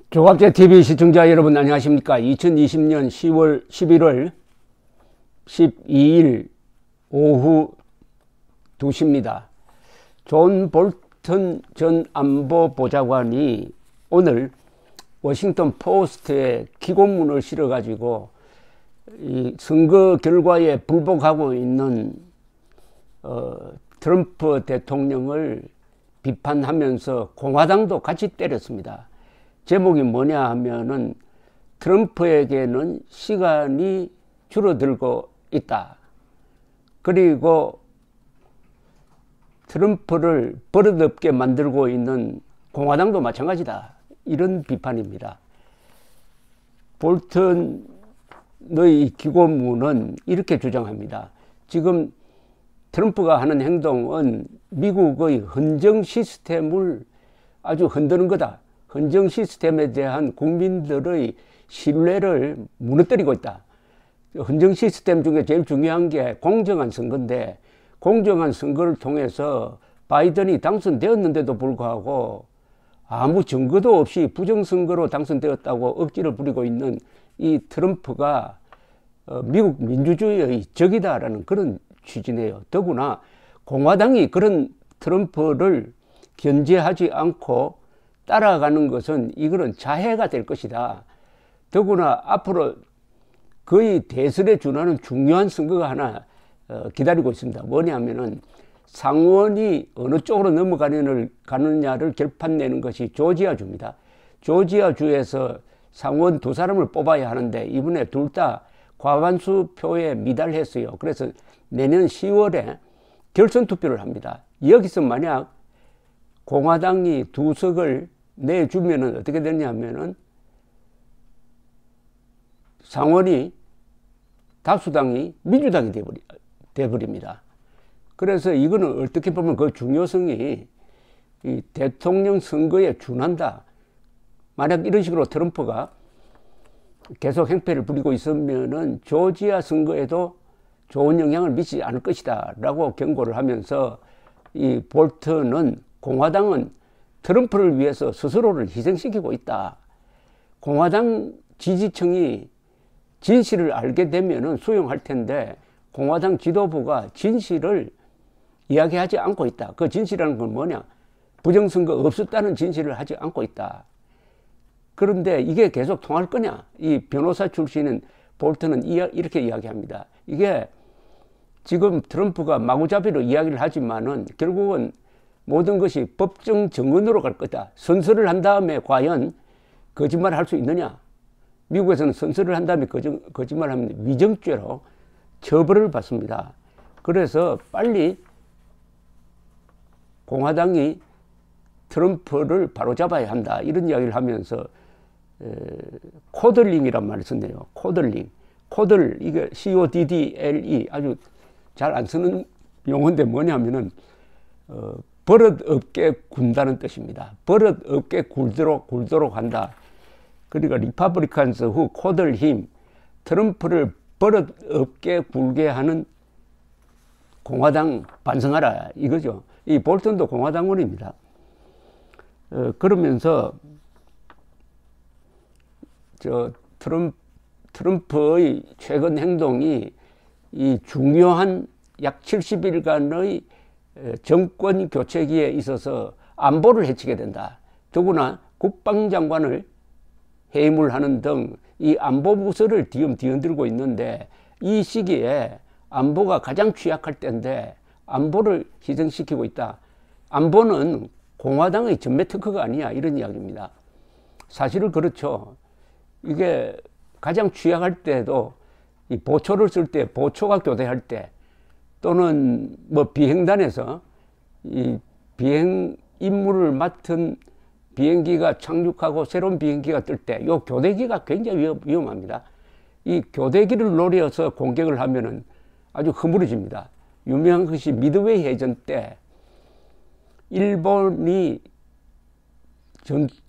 조갑제 TV 시청자 여러분 안녕하십니까? 2020년 11월 12일 오후 2시입니다. 존 볼턴 전 안보보좌관이 오늘 워싱턴 포스트에 기고문을 실어가지고 이 선거 결과에 불복하고 있는 트럼프 대통령을 비판하면서 공화당도 같이 때렸습니다. 제목이 뭐냐 하면은 트럼프에게는 시간이 줄어들고 있다. 그리고 트럼프를 버릇없게 만들고 있는 공화당도 마찬가지다. 이런 비판입니다. 볼턴의 기고문은 이렇게 주장합니다. 지금 트럼프가 하는 행동은 미국의 헌정 시스템을 아주 흔드는 거다. 헌정 시스템에 대한 국민들의 신뢰를 무너뜨리고 있다. 헌정 시스템 중에 제일 중요한 게 공정한 선거인데, 공정한 선거를 통해서 바이든이 당선되었는데도 불구하고 아무 증거도 없이 부정선거로 당선되었다고 억지를 부리고 있는 이 트럼프가 미국 민주주의의 적이다라는 그런 취지네요. 더구나 공화당이 그런 트럼프를 견제하지 않고 따라가는 것은 이거는 자해가 될 것이다. 더구나 앞으로 거의 대선에 준하는 중요한 선거가 하나 기다리고 있습니다. 뭐냐면은 상원이 어느 쪽으로 넘어가느냐를 결판내는 것이 조지아주입니다. 조지아주에서 상원 두 사람을 뽑아야 하는데 이번에 둘 다 과반수 표에 미달했어요. 그래서 내년 10월에 결선 투표를 합니다. 여기서 만약 공화당이 두 석을 내주면은 어떻게 되냐면은 상원이 다수당이 민주당이 되어버립니다. 그래서 이거는 어떻게 보면 그 중요성이 이 대통령 선거에 준한다. 만약 이런 식으로 트럼프가 계속 행패를 부리고 있으면은 조지아 선거에도 좋은 영향을 미치지 않을 것이다 라고 경고를 하면서 이 볼턴은 공화당은 트럼프를 위해서 스스로를 희생시키고 있다. 공화당 지지층이 진실을 알게 되면은 수용할 텐데 공화당 지도부가 진실을 이야기하지 않고 있다. 그 진실이라는 건 뭐냐? 부정선거 없었다는 진실을 하지 않고 있다. 그런데 이게 계속 통할 거냐? 이 변호사 출신인 볼턴은 이렇게 이야기합니다. 이게 지금 트럼프가 마구잡이로 이야기를 하지만은 결국은 모든 것이 법정 정언으로 갈 거다. 선서를 한 다음에 과연 거짓말을 할 수 있느냐? 미국에서는 선서를 한 다음에 거짓말을 하면 위정죄로 처벌을 받습니다. 그래서 빨리 공화당이 트럼프를 바로잡아야 한다. 이런 이야기를 하면서 코들링이란 말을 썼네요. 코들링. 코들, 이게 CODDLE 아주 잘 안 쓰는 용어인데 뭐냐면은 버릇없게 군다는 뜻입니다. 버릇없게 굴도록 한다. 그러니까 리퍼블리칸스 후 코들 힘, 트럼프를 버릇없게 굴게 하는 공화당 반성하라 이거죠. 이 볼턴도 공화당원입니다. 그러면서 트럼프의 최근 행동이 이 중요한 약 70일간의 정권 교체기에 있어서 안보를 해치게 된다. 더구나 국방장관을 해임을 하는 등 이 안보 부서를 뒤흔들고 있는데 이 시기에 안보가 가장 취약할 때인데 안보를 희생시키고 있다. 안보는 공화당의 전매 특허가 아니야. 이런 이야기입니다. 사실은 그렇죠. 이게 가장 취약할 때도 이 보초를 쓸 때, 보초가 교대할 때 또는 뭐 비행단에서 이 비행 임무를 맡은 비행기가 착륙하고 새로운 비행기가 뜰 때 이 교대기가 굉장히 위험합니다. 이 교대기를 노려서 공격을 하면은 아주 허물어집니다. 유명한 것이 미드웨이 해전 때 일본이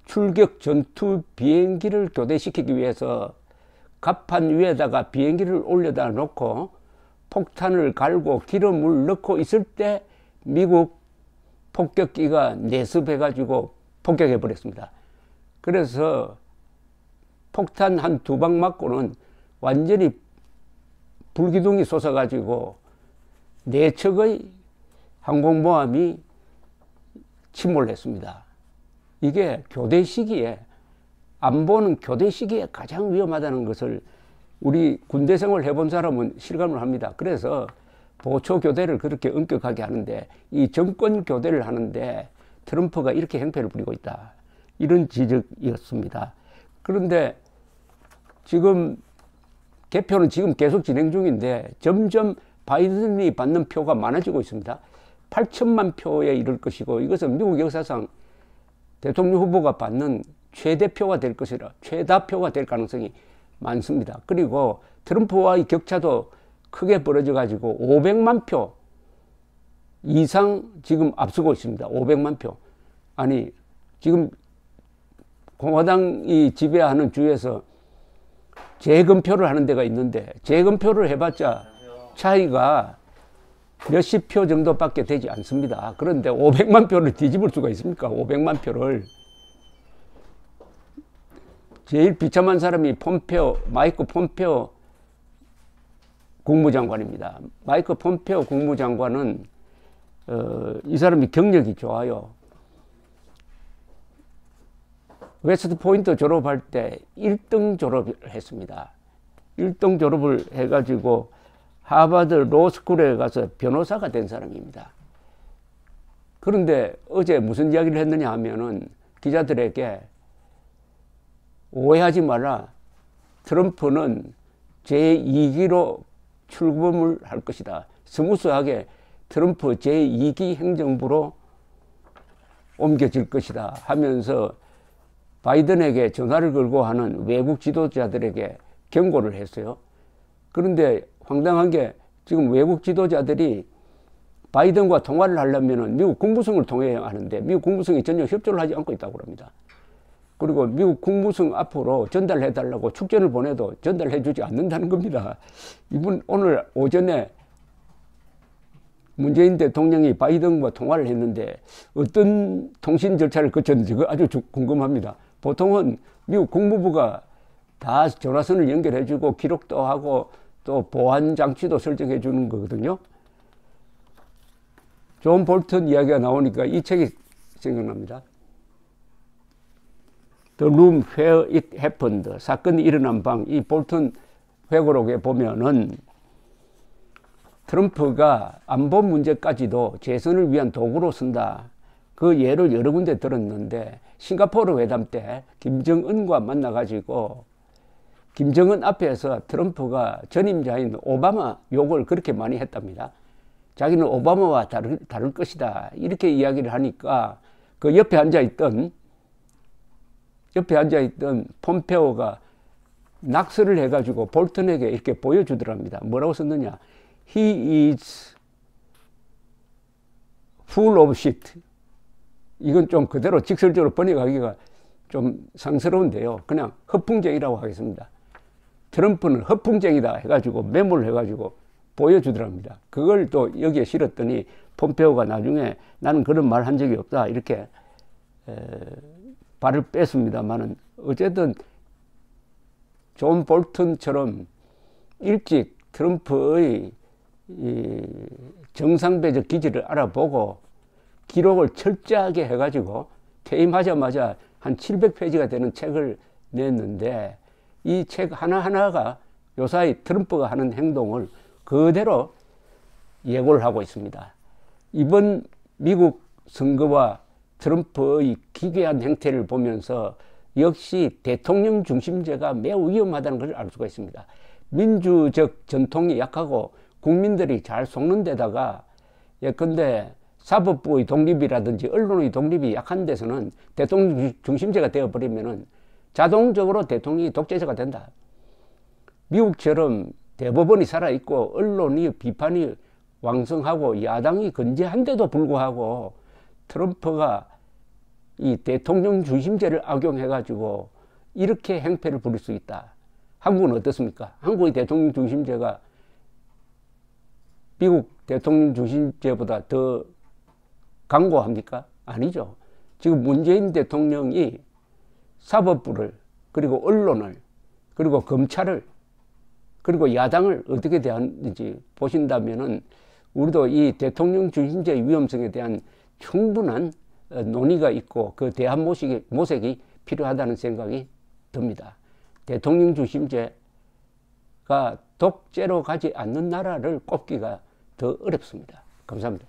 출격 전투 비행기를 교대시키기 위해서 갑판 위에다가 비행기를 올려다 놓고 폭탄을 갈고 기름을 넣고 있을 때 미국 폭격기가 내습해가지고 폭격해 버렸습니다. 그래서 폭탄 한 2방 맞고는 완전히 불기둥이 솟아가지고 4척의 항공모함이 침몰을 했습니다. 이게 교대 시기에, 안보는 교대 시기에 가장 위험하다는 것을 우리 군대 생활 해본 사람은 실감을 합니다. 그래서 보초 교대를 그렇게 엄격하게 하는데, 이 정권 교대를 하는데 트럼프가 이렇게 행패를 부리고 있다, 이런 지적이었습니다. 그런데 지금 개표는 지금 계속 진행 중인데 점점 바이든이 받는 표가 많아지고 있습니다. 8천만 표에 이를 것이고, 이것은 미국 역사상 대통령 후보가 받는 최대표가 될 것이라, 최다표가 될 가능성이 많습니다. 그리고 트럼프와의 격차도 크게 벌어져 가지고 500만 표 이상 지금 앞서고 있습니다. 500만 표. 아니, 지금 공화당이 지배하는 주에서 재검표를 하는 데가 있는데, 재검표를 해봤자 차이가 몇십 표 정도밖에 되지 않습니다. 그런데 500만 표를 뒤집을 수가 있습니까? 500만 표를. 제일 비참한 사람이 마이크 폼페오 국무장관입니다. 마이크 폼페오 국무장관은 이 사람이 경력이 좋아요. 웨스트 포인트 졸업할 때 1등 졸업을 했습니다. 1등 졸업을 해가지고 하버드 로스쿨에 가서 변호사가 된 사람입니다. 그런데 어제 무슨 이야기를 했느냐 하면은 기자들에게 오해하지 마라, 트럼프는 제2기로 출범을 할 것이다, 스무스하게 트럼프 제2기 행정부로 옮겨질 것이다 하면서 바이든에게 전화를 걸고 하는 외국 지도자들에게 경고를 했어요. 그런데 황당한 게, 지금 외국 지도자들이 바이든과 통화를 하려면 미국 국무성을 통해야 하는데 미국 국무성이 전혀 협조를 하지 않고 있다고 합니다. 그리고 미국 국무성 앞으로 전달해 달라고 축전을 보내도 전달해 주지 않는다는 겁니다. 이분 오늘 오전에 문재인 대통령이 바이든과 통화를 했는데 어떤 통신 절차를 거쳤는지 아주 궁금합니다. 보통은 미국 국무부가 다 전화선을 연결해 주고 기록도 하고 또 보안 장치도 설정해 주는 거거든요. 존 볼턴 이야기가 나오니까 이 책이 생각납니다. The Room Where It Happened, 사건이 일어난 방. 이 볼턴 회고록에 보면은 트럼프가 안보 문제까지도 재선을 위한 도구로 쓴다, 그 예를 여러 군데 들었는데, 싱가포르 회담 때 김정은과 만나가지고 김정은 앞에서 트럼프가 전임자인 오바마 욕을 그렇게 많이 했답니다. 자기는 오바마와 다를 것이다, 이렇게 이야기를 하니까 그 옆에 앉아있던 폼페오가 낙서를 해가지고 볼턴에게 이렇게 보여주더랍니다. 뭐라고 썼느냐? He is full of shit. 이건 좀 그대로 직설적으로 번역하기가 좀 상스러운데요. 그냥 허풍쟁이라고 하겠습니다. 트럼프는 허풍쟁이다 해가지고 메모를 해가지고 보여주더랍니다. 그걸 또 여기에 실었더니 폼페오가 나중에 나는 그런 말 한 적이 없다, 이렇게 발을 뺐습니다만은, 어쨌든 존 볼턴처럼 일찍 트럼프의 이 정상배적 기질을 알아보고 기록을 철저하게 해가지고 퇴임하자마자 한 700페이지가 되는 책을 냈는데, 이 책 하나하나가 요사이 트럼프가 하는 행동을 그대로 예고를 하고 있습니다. 이번 미국 선거와 트럼프의 기괴한 행태를 보면서 역시 대통령 중심제가 매우 위험하다는 것을 알 수가 있습니다. 민주적 전통이 약하고 국민들이 잘 속는 데다가, 예컨대 사법부의 독립이라든지 언론의 독립이 약한 데서는 대통령 중심제가 되어버리면은 자동적으로 대통령이 독재자가 된다. 미국처럼 대법원이 살아있고 언론이 비판이 왕성하고 야당이 건재한데도 불구하고 트럼프가 이 대통령 중심제를 악용해가지고 이렇게 행패를 부릴 수 있다. 한국은 어떻습니까? 한국의 대통령 중심제가 미국 대통령 중심제보다 더 강고합니까? 아니죠. 지금 문재인 대통령이 사법부를, 그리고 언론을, 그리고 검찰을, 그리고 야당을 어떻게 대하는지 보신다면은 우리도 이 대통령 중심제의 위험성에 대한 충분한 논의가 있고 그 대안 모색이 필요하다는 생각이 듭니다. 대통령 중심제가 독재로 가지 않는 나라를 꼽기가 더 어렵습니다. 감사합니다.